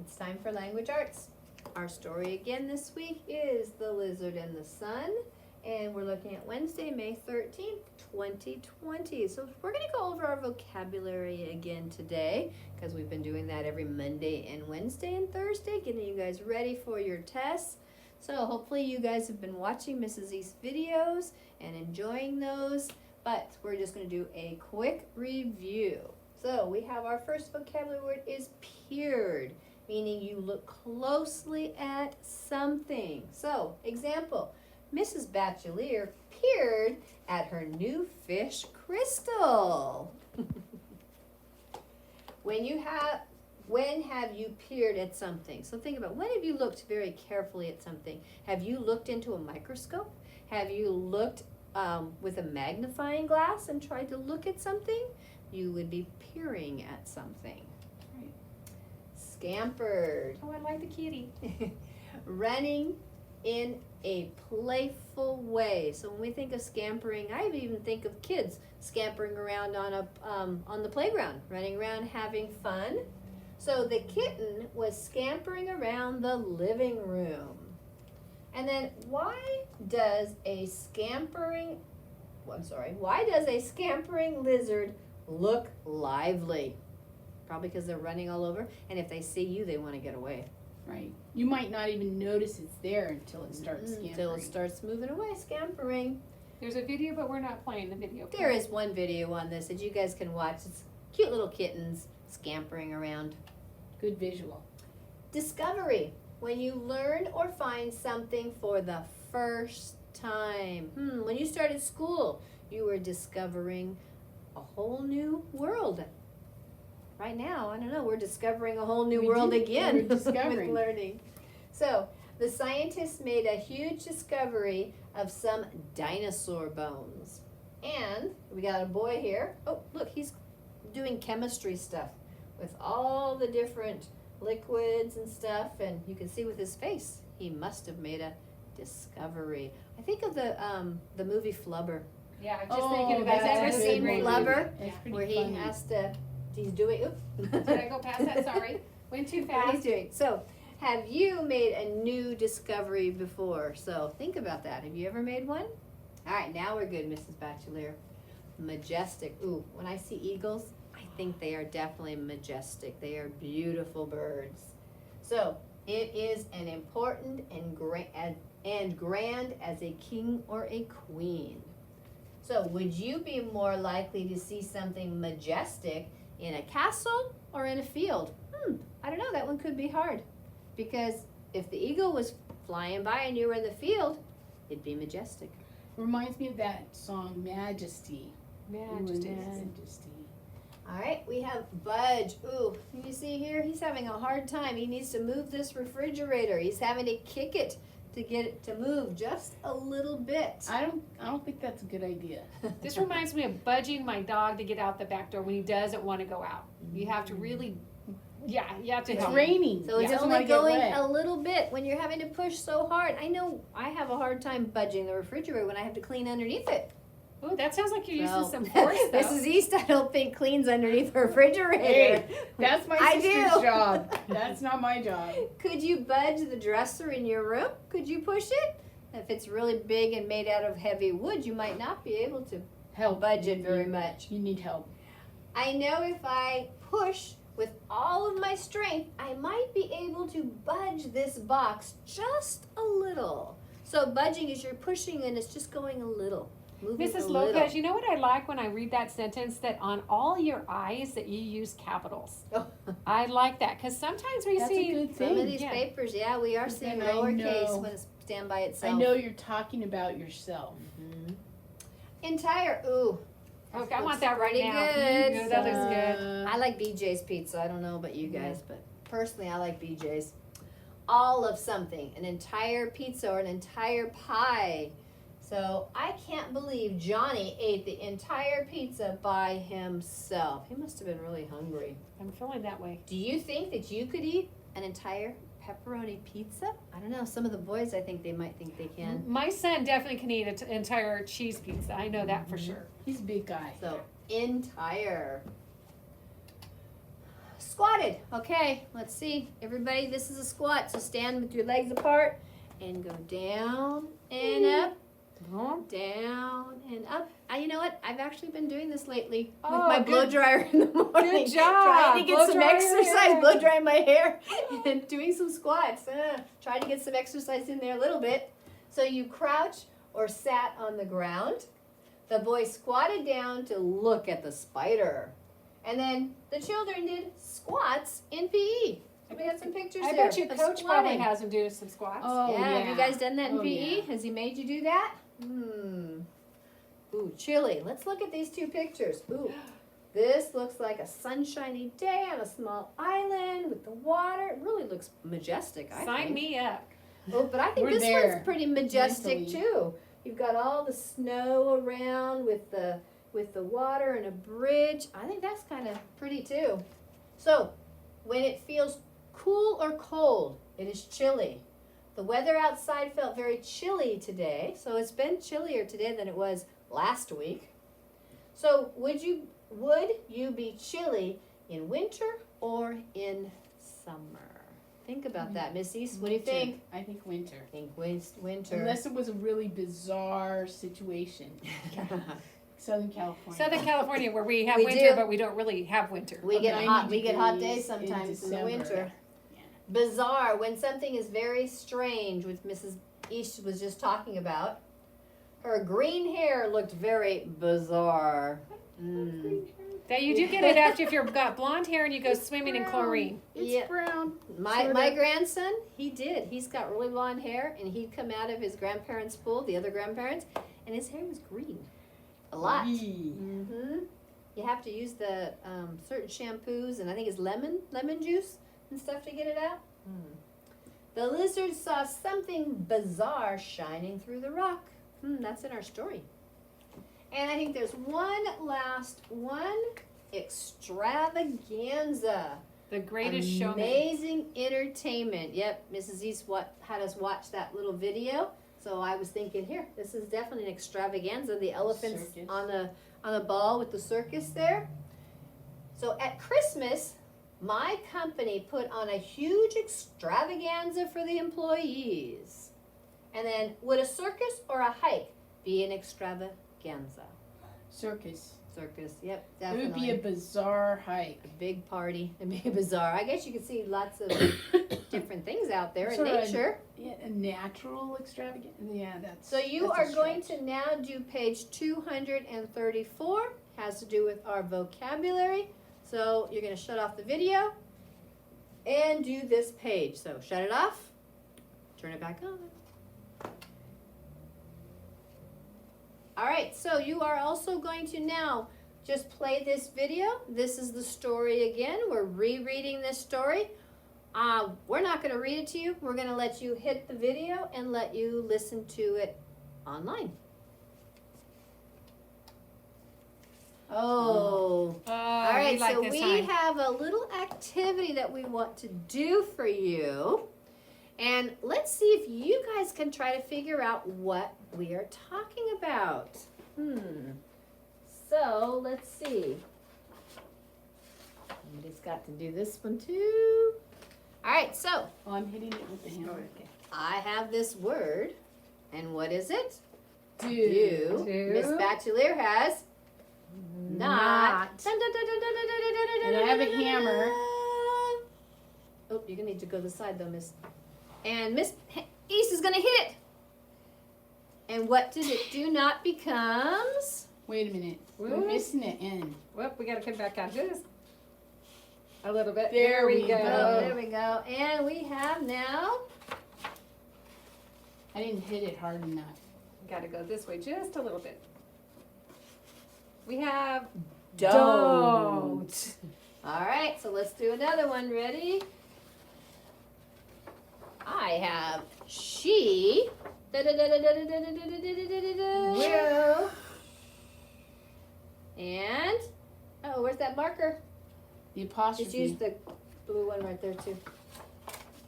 It's time for language arts. Our story again this week is The Lizard and the Sun, and we're looking at Wednesday, May 13th, 2020. So we're going to go over our vocabulary again today, because we've been doing that every Monday and Wednesday and Thursday, getting you guys ready for your tests. So hopefully you guys have been watching Mrs. East's videos and enjoying those, but we're just going to do a quick review. So we have our first vocabulary word is peered, meaning you look closely at something. So, example, Mrs. Bachelier peered at her new fish crystal. When have you peered at something? So think about, when have you looked very carefully at something? Have you looked into a microscope? Have you looked with a magnifying glass and tried to look at something? You would be peering at something. Right. Scampered. Oh, I like the kitty. Running in a playful way. So when we think of scampering, I even think of kids scampering around on the playground, running around having fun. So the kitten was scampering around the living room. And then why does a scampering lizard look lively? Probably because they're running all over, and if they see you, they want to get away. Right. You might not even notice it's there until it starts scampering. Until it starts moving away, scampering. There's a video, but we're not playing the video. There is one video on this that you guys can watch. It's cute little kittens scampering around. Good visual. Discovery. When you learn or find something for the first time. When you started school, you were discovering a whole new world. Right now, I don't know, we're discovering a whole new world again We're discovering. with learning. So, the scientists made a huge discovery of some dinosaur bones. And we got a boy here. Oh, look, he's doing chemistry stuff with all the different liquids and stuff, and you can see with his face, he must have made a discovery. I think of the movie Flubber. Yeah, I'm just thinking about that's that. ever seen Great Flubber? movie. Yeah. Where he has to, he's doing, oops. Did I go past that? Sorry. Went too What he's fast. doing. So, have you made a new discovery before? So, think about that. Have you ever made one? All right, now we're good, Mrs. Bachelier. Majestic. Ooh, when I see eagles, I think they are definitely majestic. They are beautiful birds. So, it is an important and grand as a king or a queen. So, would you be more likely to see something majestic in a castle or in a field? I don't know, that one could be hard. Because if the eagle was flying by and you were in the field, it'd be majestic. Reminds me of that song, Majesty. Majesty. Ooh, Majesty. All right, we have Budge. Ooh, can you see here? He's having a hard time. He needs to move this refrigerator. He's having to kick it to get it to move just a little bit. I don't think that's a good idea. This reminds me of budging my dog to get out the back door when he doesn't want to go out. You have to really, you have to It's help. raining. So it's Doesn't only wanna get going wet. a little bit when you're having to push so hard. I know I have a hard time budging the refrigerator when I have to clean underneath it. Ooh, that sounds like you're using Well, some force, though. Mrs. East, I don't think cleans underneath the refrigerator. Hey, that's my I sister's do. job. That's not my job. Could you budge the dresser in your room? Could you push it? If it's really big and made out of heavy wood, you might not be able to Help. budge it very much. You need help. I know if I push with all of my strength, I might be able to budge this box just a little. So budging is you're pushing and it's just going a little. Moving Mrs. a little. Lopez, you know what I like when I read that sentence? That on all your eyes that you use capitals. Oh. I like that because sometimes we That's see a good Some of thing. these Yeah. papers, yeah, we are But seeing then I lowercase know- when it's stand by itself. I know you're talking about yourself. Mhm. Entire, ooh. Okay, I want looks that right pretty now. good. Yeah, that looks good. I like BJ's pizza. I don't know about you guys, but personally I like BJ's. All of something, an entire pizza or an entire pie. So I can't believe Johnny ate the entire pizza by himself. He must have been really hungry. I'm feeling that way. Do you think that you could eat an entire pepperoni pizza? I don't know. Some of the boys, I think they might think they can. My son definitely can eat an entire cheese pizza. I know that for sure. He's a big guy. So entire. squatted. Okay, let's see. Everybody, this is a squat. So stand with your legs apart and go down and up, down and up. You know what? I've actually been doing this lately with my blow dryer in the morning. Good job. Trying to get Blow some dryer, exercise, yeah. blow drying my hair and doing some squats. Trying to get some exercise in there a little bit. So you crouch or sat on the ground. The boy squatted down to look at the spider. And then the children did squats in PE. So we got some pictures I there. bet you of coach probably squatting. has them do some squats. Oh, Yeah, have you guys done that in Oh, PE? yeah. Has he made you do that? Ooh, chilly. Let's look at these two pictures. Ooh, this looks like a sunshiny day on a small island with the water. It really looks majestic, I Sign think. me up. Oh, but I think We're this there, one's pretty majestic mentally. too. You've got all the snow around with the water and a bridge. I think that's kind of pretty too. So, when it feels cool or cold, it is chilly. The weather outside felt very chilly today, so it's been chillier today than it was last week. So, would you be chilly in winter or in summer? Think about that, Miss East. What do you Winter. think? I think winter. I think winter. Unless it was a really bizarre situation. Southern California. Southern California, where we have We winter, do. but we don't really have winter. We get 90 hot. We get hot degrees days sometimes in the December. winter. Yeah. Bizarre, when something is very strange, which Mrs. East was just talking about. Her green hair looked very bizarre. That you do get it after if you've got blonde hair and you go swimming in chlorine. It's Yeah. brown. My grandson, he did. He's got really blonde hair, and he'd come out of his grandparents' pool, the other grandparents, and his hair was green. A lot. Yee. You have to use the certain shampoos, and I think it's lemon juice and stuff to get it out. The lizard saw something bizarre shining through the rock. That's in our story. And I think there's one last one, extravaganza. The greatest showman. Amazing entertainment. Yep, Mrs. East had us watch that little video. So I was thinking, here, this is definitely an extravaganza. The elephants Circus. on a ball with the circus there. So at Christmas, my company put on a huge extravaganza for the employees. And then, would a circus or a hike be an extravaganza? Circus. Circus, yep, It definitely. would be a bizarre hike. A big party. It'd be bizarre. I guess you could see lots of different things out there in Sort of nature. Yeah, a natural extravagance. Yeah, that's. So you that's a are going stretch. to now do page 234. Has to do with our vocabulary. So you're going to shut off the video and do this page. So shut it off. Turn it back on. All right, so you are also going to now just play this video. This is the story again. We're rereading this story. We're not going to read it to you. We're going to let you hit the video and let you listen to it online. Oh. All right, like so this we time. have a little activity that we want to do for you. And let's see if you guys can try to figure out what we are talking about. So, let's see. Somebody's got to do this one too. All right, so Oh, I'm hitting it with the hammer. I have this word. And what is it? Do. Do. Miss Bachelier has not. And I have a hammer. Oh, you're gonna need to go to the side though, Miss. And Miss East is gonna hit it. And what does it do not becomes? Wait a minute. We're Whoop. missing an N. Whoop, we gotta come back out just a little bit. There we Oh, go. there we go. And we have now. I didn't hit it hard enough. Gotta go this way just a little bit. We have Don't. All right, so let's do another one. Ready? I have she. Will. And oh, where's that marker? The Just apostrophe. use the blue one right there too.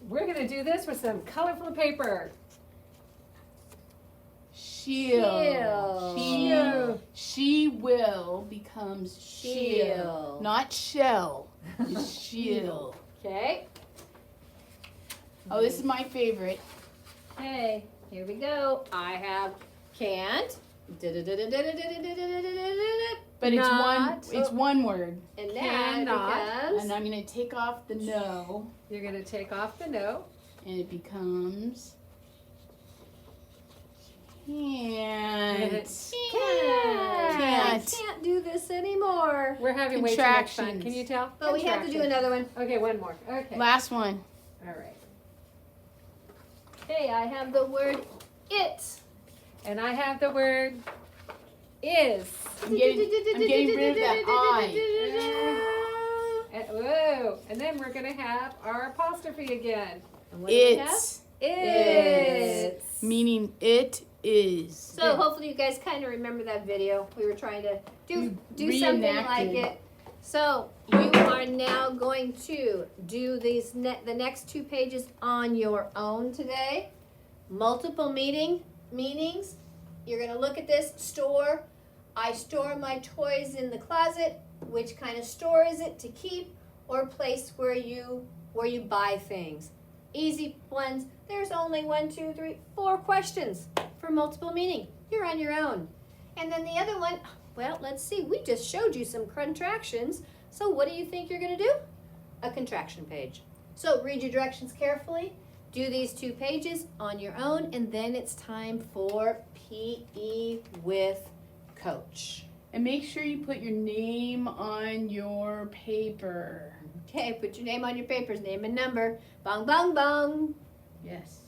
We're gonna do this with some colorful paper. She'll. She'll. She will becomes she'll. She'll. Not shell. is shield. Okay. Oh, this is my favorite. Okay, here we go. I have can't. But Not. it's one word. And that Cannot. becomes. And I'm gonna take off the no, You're gonna take off the no. and it becomes can't. I can't do this anymore. We're having way too much fun. Contractions. Can you tell? But we have to do another one. Okay, one more. Okay. Last one. All right. Okay, I have the word it. And I have the word is. I'm getting rid of that I. And, whoa. And then we're gonna have our apostrophe again. And what do we have? It's. It's. Meaning it is. So hopefully you guys kind of remember that video. We were trying to do something like Reenacted. it. So you are now going to do these the next 2 pages on your own today. Multiple meanings. You're gonna look at this. Store. I store my toys in the closet. Which kind of store is it? To keep or place where you buy things. Easy ones. There's only 1, 2, 3, 4 questions for multiple meaning. You're on your own. And then the other one, well, let's see. We just showed you some contractions. So what do you think you're going to do? A contraction page. So read your directions carefully. Do these 2 pages on your own. And then it's time for PE with Coach. And make sure you put your name on your paper. Okay, put your name on your papers. Name and number. Bong, bong, bong. Yes.